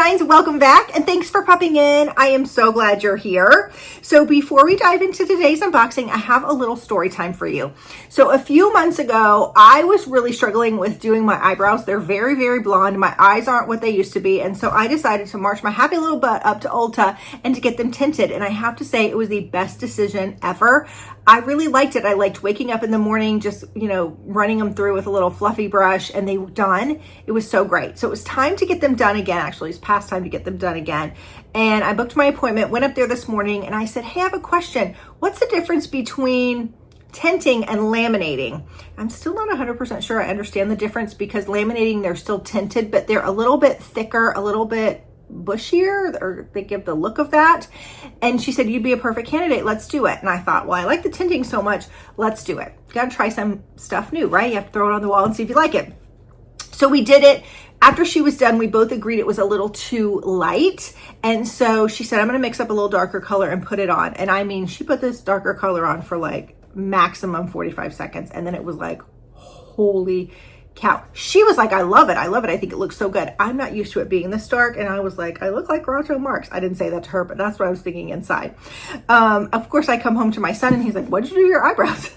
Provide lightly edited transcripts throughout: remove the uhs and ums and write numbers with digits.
sunshines, welcome back, and thanks for popping in. I am so glad you're here. So before we dive into today's unboxing, I have a little story time for you. So a few months ago, I was really struggling with doing my eyebrows. They're very, very blonde. My eyes aren't what they used to be, and so I decided to march my happy little butt up to Ulta and to get them tinted, and I have to say it was the best decision ever. I really liked it. I liked waking up in the morning, just, running them through with a little fluffy brush, and they were done. It was so great. So it was time to get them done again. Actually, it's past time to get them done again. And I booked my appointment, went up there this morning, and I said, hey, I have a question. What's the difference between tinting and laminating? I'm still not 100% sure I understand the difference, because laminating, they're still tinted, but they're a little bit thicker, a little bit bushier, or they give the look of that. And she said, you'd be a perfect candidate. Let's do it. And I thought, well, I like the tinting so much. Let's do it. Got to try some stuff new, right? You have to throw it on the wall and see if you like it. So we did it. After she was done, we both agreed it was a little too light. And so she said, I'm going to mix up a little darker color and put it on. And I mean, she put this darker color on for like maximum 45 seconds. And then it was like, holy cow. She was like, I love it. I love it. I think it looks so good. I'm not used to it being this dark. And I was like, I look like Groucho Marx. I didn't say that to her, but that's what I was thinking inside. Of course, I come home to my son and he's like, what did you do to your eyebrows?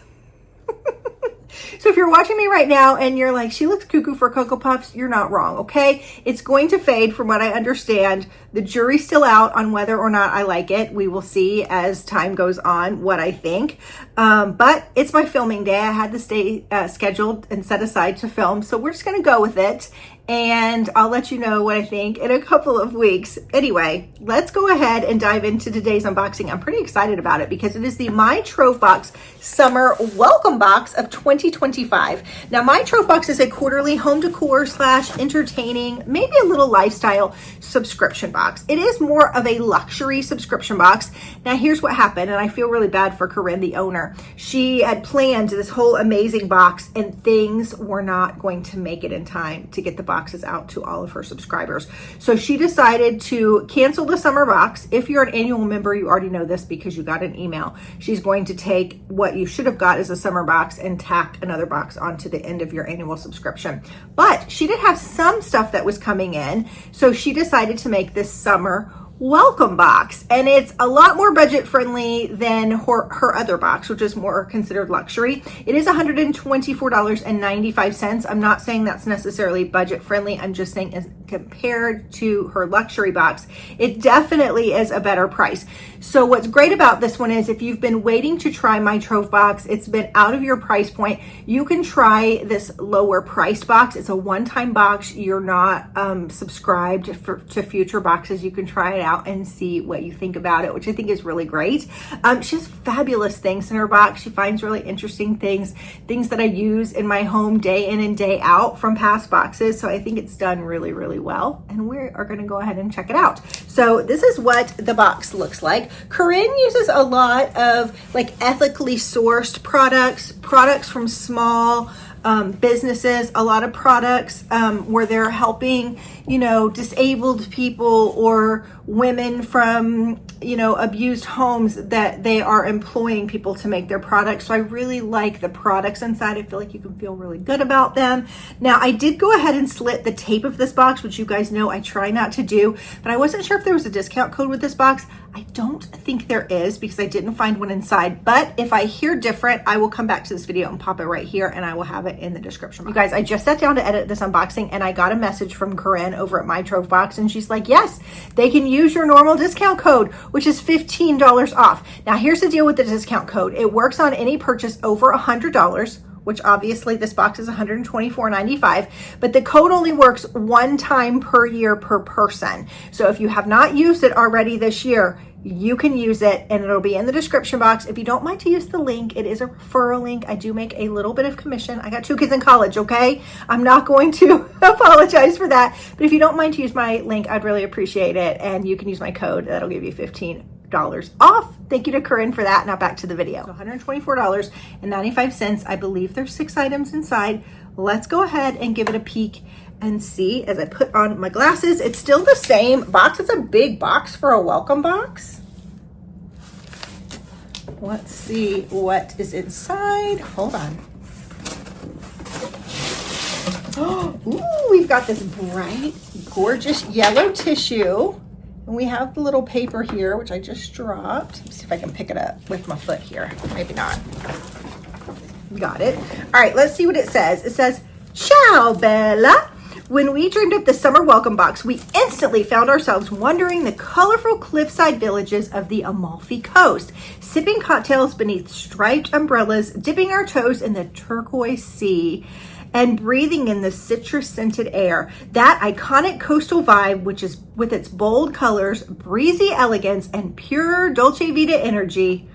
So if you're watching me right now and you're like, she looks cuckoo for Cocoa Puffs, you're not wrong, okay? It's going to fade from what I understand. The jury's still out on whether or not I like it. We will see as time goes on what I think. But it's my filming day. I had this day scheduled and set aside to film. So we're just going to go with it. And I'll let you know what I think in a couple of weeks. Anyway, let's go ahead and dive into today's unboxing. I'm pretty excited about it because it is the My Trove Box Summer Welcome Box of 2025. Now, My Trove Box is a quarterly home decor / entertaining, maybe a little lifestyle subscription box. It is more of a luxury subscription box. Now, here's what happened, and I feel really bad for Corinne, the owner. She had planned this whole amazing box, and things were not going to make it in time to get the boxes out to all of her subscribers. So she decided to cancel the summer box. If you're an annual member, you already know this because you got an email. She's going to take what you should have got as a summer box and tack another box onto the end of your annual subscription. But she did have some stuff that was coming in, so she decided to make this summer welcome box, and it's a lot more budget friendly than her other box, which is more considered luxury. It is $124.95. I'm not saying that's necessarily budget friendly. I'm just saying as compared to her luxury box, it definitely is a better price. So what's great about this one is if you've been waiting to try My Trove Box, it's been out of your price point, you can try this lower priced box. It's a one-time box. You're not subscribed to future boxes. You can try it out and see what you think about it, which I think is really great. She has fabulous things in her box. She finds really interesting things that I use in my home day in and day out from past boxes. So I think it's done really, really well. And we are going to go ahead and check it out. So this is what the box looks like. Corinne uses a lot of like ethically sourced products from small businesses, a lot of products where they're helping, disabled people or women from, abused homes that they are employing people to make their products. So I really like the products inside. I feel like you can feel really good about them. Now, I did go ahead and slit the tape of this box, which you guys know I try not to do, but I wasn't sure if there was a discount code with this box. I don't think there is because I didn't find one inside, but if I hear different, I will come back to this video and pop it right here and I will have it in the description box. You guys, I just sat down to edit this unboxing and I got a message from Corinne over at My Trove Box, and she's like, yes, they can use your normal discount code, which is $15 off. Now, here's the deal with the discount code. It works on any purchase over $100, which obviously this box is $124.95, but the code only works one time per year per person. So if you have not used it already this year, you can use it and it'll be in the description box. If you don't mind to use the link, it is a referral link. I do make a little bit of commission. I got 2 kids in college, okay? I'm not going to apologize for that. But if you don't mind to use my link, I'd really appreciate it. And you can use my code. That'll give you $15 off. Thank you to Corinne for that. Now back to the video. So $124.95. I believe there's 6 items inside. Let's go ahead and give it a peek and see as I put on my glasses. It's still the same box. It's a big box for a welcome box. Let's see what is inside. Hold on. Ooh, we've got this bright, gorgeous yellow tissue. And we have the little paper here, which I just dropped. Let me see if I can pick it up with my foot here. Maybe not. Got it. All right, let's see what it says. It says, "Ciao, Bella. When we dreamed up the summer welcome box, we instantly found ourselves wandering the colorful cliffside villages of the Amalfi Coast, sipping cocktails beneath striped umbrellas, dipping our toes in the turquoise sea, and breathing in the citrus-scented air. That iconic coastal vibe, which is with its bold colors, breezy elegance, and pure Dolce Vita energy,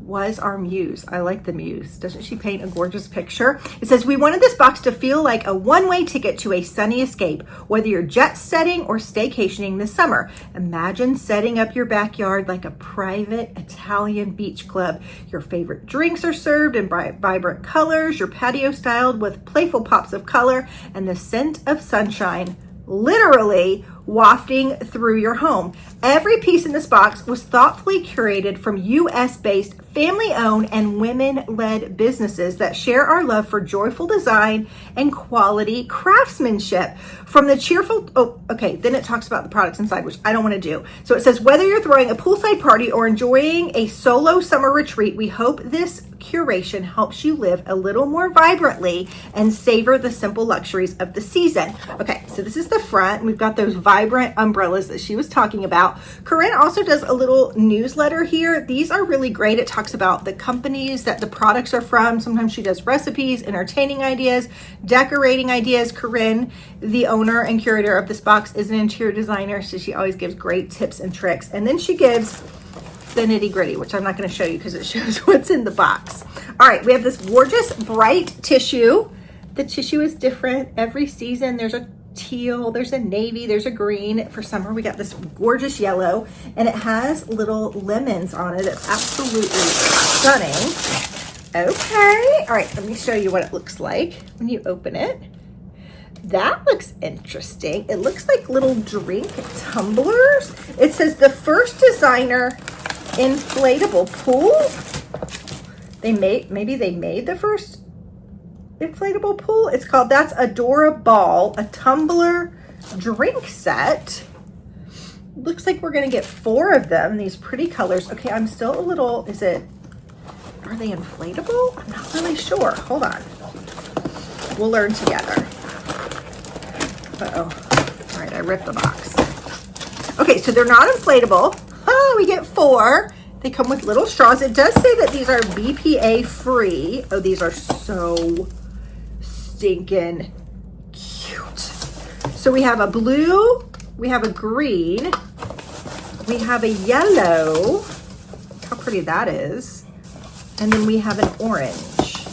was our muse." I like the muse. Doesn't she paint a gorgeous picture? It says, "We wanted this box to feel like a one-way ticket to a sunny escape, whether you're jet setting or staycationing this summer. Imagine setting up your backyard like a private Italian beach club. Your favorite drinks are served in bright, vibrant colors, your patio styled with playful pops of color, and the scent of sunshine literally wafting through your home. Every piece in this box was thoughtfully curated from US-based, family-owned, and women-led businesses that share our love for joyful design and quality craftsmanship. From the cheerful..." Oh, okay, then it talks about the products inside, which I don't want to do. So it says, "Whether you're throwing a poolside party or enjoying a solo summer retreat, we hope this curation helps you live a little more vibrantly and savor the simple luxuries of the season." Okay, so this is the front. We've got those vibrant umbrellas that she was talking about. Corinne also does a little newsletter here. These are really great. It talks about the companies that the products are from. Sometimes she does recipes, entertaining ideas, decorating ideas. Corinne, the owner and curator of this box, is an interior designer, so she always gives great tips and tricks. And then she gives the nitty gritty, which I'm not going to show you because it shows what's in the box. All right, we have this gorgeous bright tissue. The tissue is different every season. There's a teal, there's a navy, there's a green. For summer, we got this gorgeous yellow, and it has little lemons on it. It's absolutely stunning. Okay, all right, let me show you what it looks like when you open it. That looks interesting. It looks like little drink tumblers. It says the first designer inflatable pool. Maybe they made the first inflatable pool. It's called That's Adora Ball, a tumbler drink set. Looks like we're gonna get 4 of them, these pretty colors. Okay, I'm still a little, are they inflatable? I'm not really sure. Hold on. We'll learn together. Uh-oh. All right, I ripped the box. Okay, so they're not inflatable. Oh, we get 4. They come with little straws. It does say that these are BPA free. Oh, these are so stinking cute. So we have a blue, we have a green, we have a yellow. How pretty that is. And then we have an orange.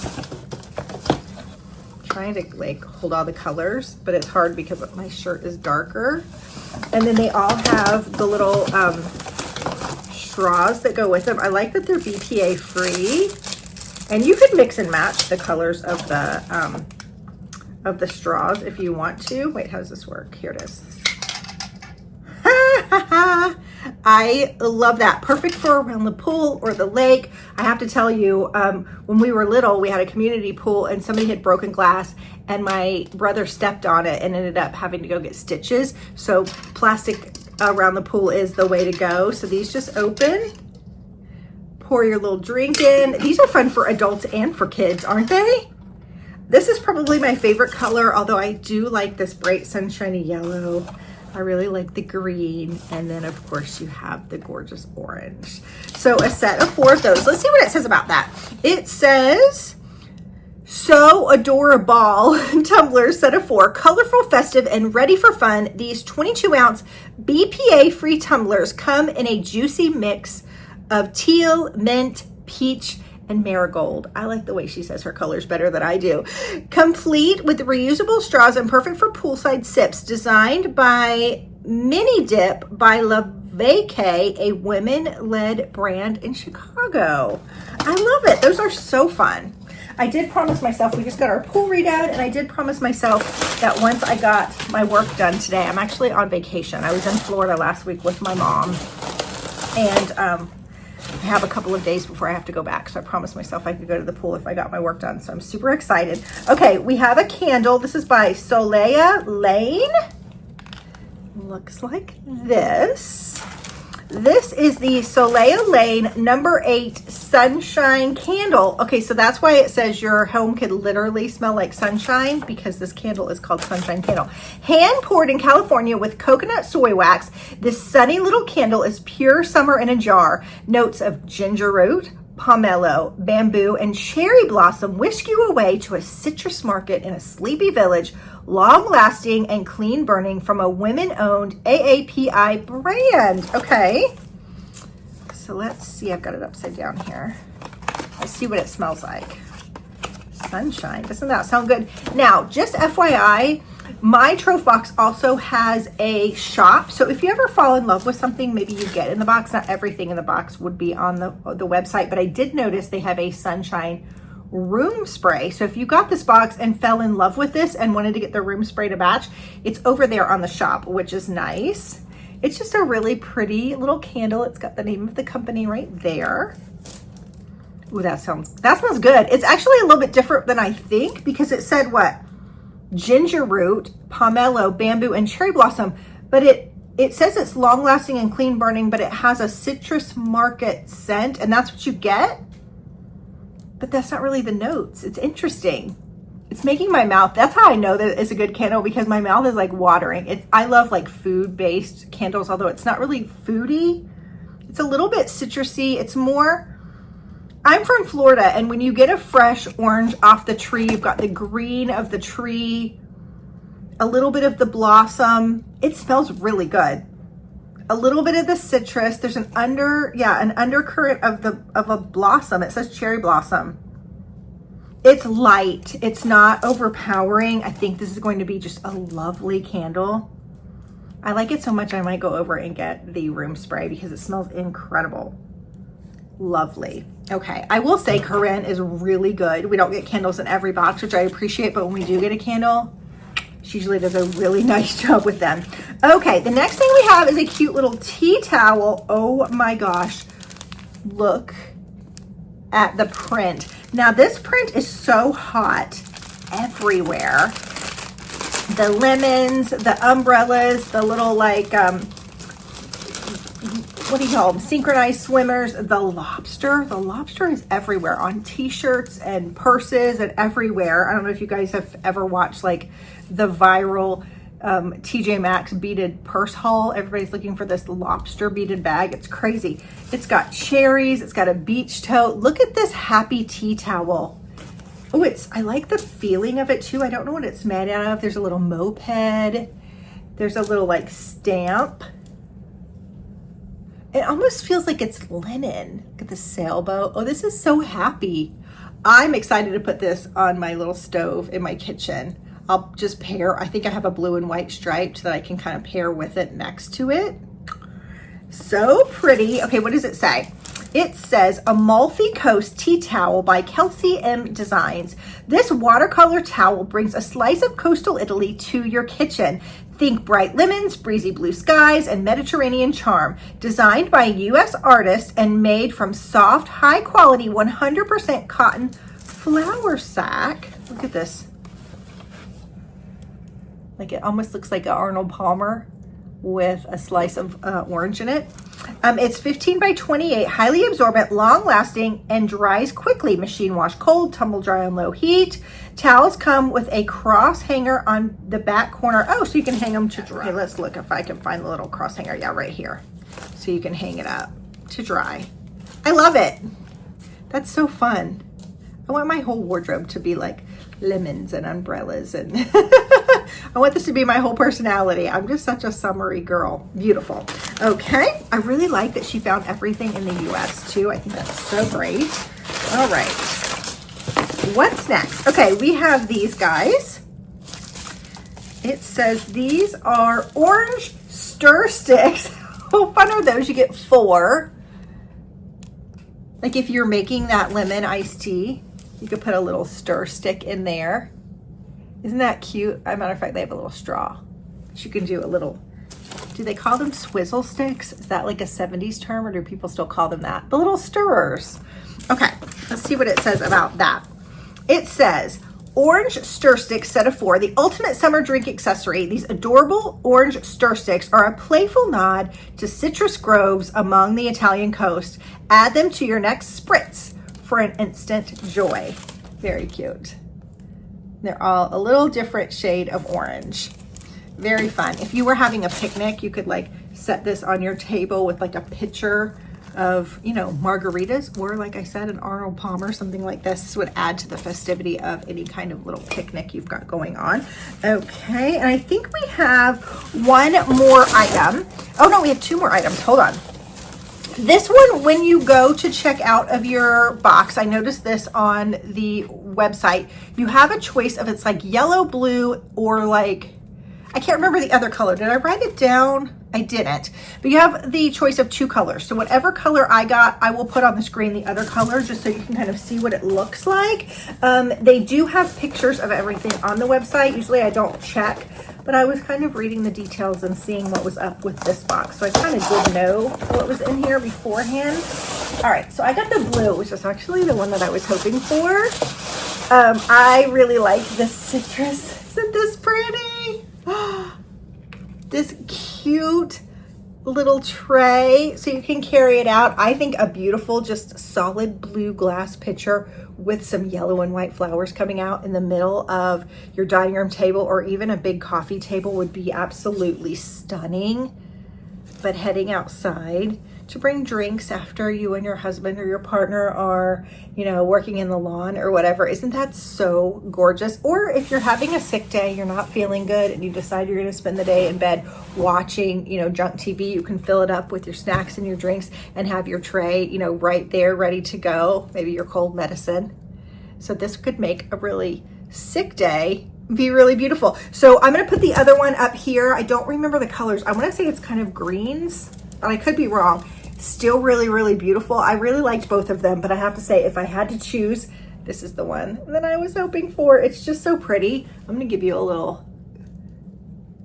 Trying to like hold all the colors, but it's hard because my shirt is darker. And then they all have the little straws that go with them. I like that they're BPA free, and you could mix and match the colors of the straws if you want to. Wait, how does this work? Here it is. I love that. Perfect for around the pool or the lake. I have to tell you, when we were little, we had a community pool and somebody had broken glass and my brother stepped on it and ended up having to go get stitches. So plastic around the pool is the way to go. So these just open, pour your little drink in. These are fun for adults and for kids, aren't they? This is probably my favorite color, although I do like this bright sunshiny yellow. I really like the green, and then of course you have the gorgeous orange. So a set of 4 of those. Let's see what it says about that. It says, so adorable tumblers, set of 4, colorful, festive, and ready for fun. These 22-ounce BPA-free tumblers come in a juicy mix of teal, mint, peach, and marigold. I like the way she says her colors better than I do. Complete with reusable straws and perfect for poolside sips. Designed by Mini Dip by La Vacay, a women-led brand in Chicago. I love it. Those are so fun. I did promise myself, we just got our pool redone, and I did promise myself that once I got my work done today, I'm actually on vacation. I was in Florida last week with my mom, and I have a couple of days before I have to go back, so I promised myself I could go to the pool if I got my work done, so I'm super excited. Okay, we have a candle. This is by Soleil Lane. Looks like this. This is the Soleil Lane number 8 Sunshine Candle. Okay, so that's why it says your home could literally smell like sunshine, because this candle is called Sunshine Candle. Hand poured in California with coconut soy wax, this sunny little candle is pure summer in a jar. Notes of ginger root, pomelo, bamboo, and cherry blossom whisk you away to a citrus market in a sleepy village, long-lasting and clean burning from a women-owned AAPI brand. Okay, so let's see. I've got it upside down here. Let's see what it smells like. Sunshine. Doesn't that sound good? Now, just FYI, My Trove Box also has a shop. So if you ever fall in love with something, maybe you get in the box. Not everything in the box would be on the website, but I did notice they have a Sunshine room spray. So if you got this box and fell in love with this and wanted to get the room spray to match, it's over there on the shop, which is nice. It's just a really pretty little candle. It's got the name of the company right there. Ooh, that smells good. It's actually a little bit different than I think, because it said what? Ginger root, pomelo, bamboo, and cherry blossom, but it says it's long lasting and clean burning, but it has a citrus market scent, and that's what you get. But that's not really the notes. It's interesting. It's making my mouth, that's how I know that it's a good candle, because my mouth is like watering. I love like food-based candles, although it's not really foody. It's a little bit citrusy. It's more, I'm from Florida, and when you get a fresh orange off the tree, you've got the green of the tree, a little bit of the blossom. It smells really good. A little bit of the citrus. There's an undercurrent of a blossom. It says cherry blossom. It's light. It's not overpowering. I think this is going to be just a lovely candle. I like it so much I might go over and get the room spray because it smells incredible. Lovely. Okay, I will say Corinne is really good. We don't get candles in every box, which I appreciate, but when we do get a candle, she usually does a really nice job with them. Okay, the next thing we have is a cute little tea towel. Oh my gosh, look at the print. Now this print is so hot everywhere. The lemons, the umbrellas, the little like, what do you call them? Synchronized swimmers, the lobster. The lobster is everywhere on t-shirts and purses and everywhere. I don't know if you guys have ever watched like the viral TJ Maxx beaded purse haul. Everybody's looking for this lobster beaded bag. It's crazy. It's got cherries. It's got a beach tote. Look at this happy tea towel. Oh, I like the feeling of it too. I don't know what it's made out of. There's a little moped. There's a little like stamp. It almost feels like it's linen. Look at the sailboat. Oh, this is so happy. I'm excited to put this on my little stove in my kitchen. I'll just pair, I think I have a blue and white stripe so that I can kind of pair with it next to it. So pretty. Okay, what does it say? It says Amalfi Coast Tea Towel by Kelsey M Designs. This watercolor towel brings a slice of coastal Italy to your kitchen. Think bright lemons, breezy blue skies, and Mediterranean charm. Designed by a U.S. artist and made from soft, high-quality, 100% cotton flour sack. Look at this. Like it almost looks like an Arnold Palmer with a slice of orange in it. It's 15 by 28, highly absorbent, long-lasting, and dries quickly. Machine wash cold, tumble dry on low heat. Towels come with a cross hanger on the back corner. Oh, so you can hang them to dry. Okay, let's look if I can find the little cross hanger. Yeah, right here. So you can hang it up to dry. I love it. That's so fun. I want my whole wardrobe to be like lemons and umbrellas, and I want this to be my whole personality. I'm just such a summery girl. Beautiful. Okay, I really like that she found everything in the US too. I think that's so great. All right, what's next? Okay, we have these guys. It says these are orange stir sticks. How fun are those? You get 4. Like if you're making that lemon iced tea, you could put a little stir stick in there. Isn't that cute? As a matter of fact, they have a little straw. You can do a little do they call them swizzle sticks? Is that like a 70s term, or do people still call them that? The little stirrers. Okay, let's see what it says about that. It says, orange stir sticks set of 4, the ultimate summer drink accessory. These adorable orange stir sticks are a playful nod to citrus groves among the Italian coast. Add them to your next spritz for an instant joy. Very cute. They're all a little different shade of orange. Very fun. If you were having a picnic, you could like set this on your table with like a pitcher of, you know, margaritas, or like I said, an Arnold Palmer, something like this. This would add to the festivity of any kind of little picnic you've got going on. Okay, and I think we have one more item. Oh no, we have 2 more items. Hold on. This one, when you go to check out of your box, I noticed this on the website, you have a choice of, it's like yellow, blue, or like, I can't remember the other color. Did I write it down? I didn't. But you have the choice of 2 colors. So whatever color I got, I will put on the screen the other color just so you can kind of see what it looks like. They do have pictures of everything on the website. Usually I don't check, but I was kind of reading the details and seeing what was up with this box. So I kind of did know what was in here beforehand. All right, so I got the blue, which is actually the one that I was hoping for. I really like the citrus. Isn't this pretty? This cute little tray so you can carry it out. I think a beautiful, just solid blue glass pitcher with some yellow and white flowers coming out in the middle of your dining room table, or even a big coffee table, would be absolutely stunning. But heading outside to bring drinks after you and your husband or your partner are, you know, working in the lawn or whatever. Isn't that so gorgeous? Or if you're having a sick day, you're not feeling good, and you decide you're going to spend the day in bed watching, you know, junk TV, you can fill it up with your snacks and your drinks and have your tray, you know, right there ready to go. Maybe your cold medicine. So this could make a really sick day be really beautiful. So I'm going to put the other one up here. I don't remember the colors. I want to say it's kind of greens, but I could be wrong. Still really, really beautiful. I really liked both of them, but I have to say, if I had to choose, this is the one that I was hoping for. It's just so pretty. I'm gonna give you a little,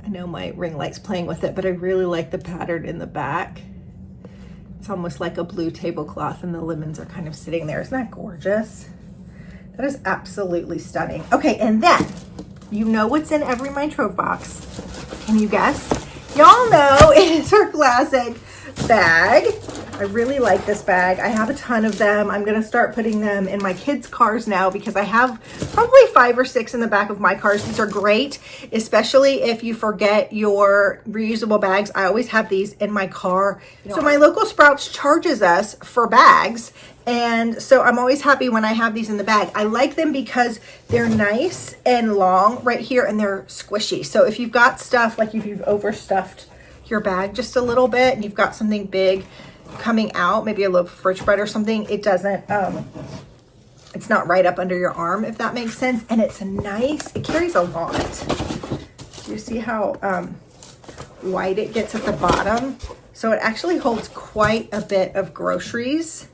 I know my ring light's playing with it, but I really like the pattern in the back. It's almost like a blue tablecloth, and the lemons are kind of sitting there. Isn't that gorgeous? That is absolutely stunning. Okay, and then, you know what's in every My Trove box. Can you guess? Y'all know it is our classic bag. I really like this bag. I have a ton of them. I'm going to start putting them in my kids' cars now, because I have probably 5 or 6 in the back of my cars. These are great, especially if you forget your reusable bags. I always have these in my car. So my local Sprouts charges us for bags, and so I'm always happy when I have these in the bag. I like them because they're nice and long right here, and they're squishy. So if you've got stuff, like if you've overstuffed your bag just a little bit and you've got something big coming out, maybe a loaf of fridge bread or something, it doesn't, it's not right up under your arm, if that makes sense. And it's nice, it carries a lot. You see how wide it gets at the bottom? So it actually holds quite a bit of groceries.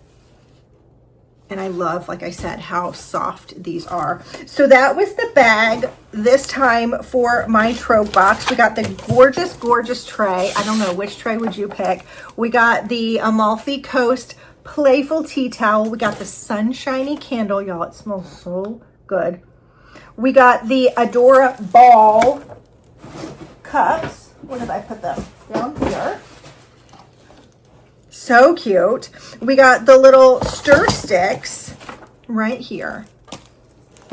And I love, like I said, how soft these are. So that was the bag this time for My Trove box. We got the gorgeous, gorgeous tray. I don't know, which tray would you pick? We got the Amalfi Coast Playful Tea Towel. We got the Sunshiny Candle. Y'all, it smells so good. We got the Adora Ball cups. Where did I put them? Down here. So cute. We got the little stir sticks right here.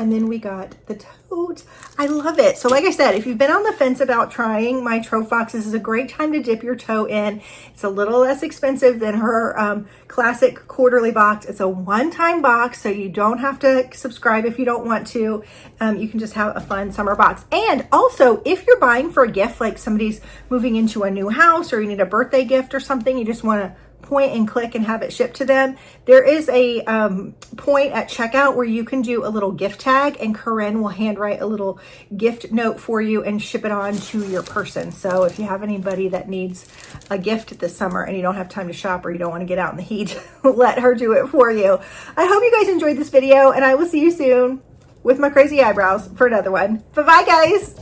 And then we got the tote. I love it. So like I said, if you've been on the fence about trying My Trove box, this is a great time to dip your toe in. It's a little less expensive than her classic quarterly box. It's a one-time box, so you don't have to subscribe if you don't want to. You can just have a fun summer box. And also, if you're buying for a gift, like somebody's moving into a new house, or you need a birthday gift or something, you just want to point and click and have it shipped to them, there is a point at checkout where you can do a little gift tag, and Corinne will handwrite a little gift note for you and ship it on to your person. So if you have anybody that needs a gift this summer and you don't have time to shop, or you don't want to get out in the heat, let her do it for you. I hope you guys enjoyed this video, and I will see you soon with my crazy eyebrows for another one. Bye-bye, guys.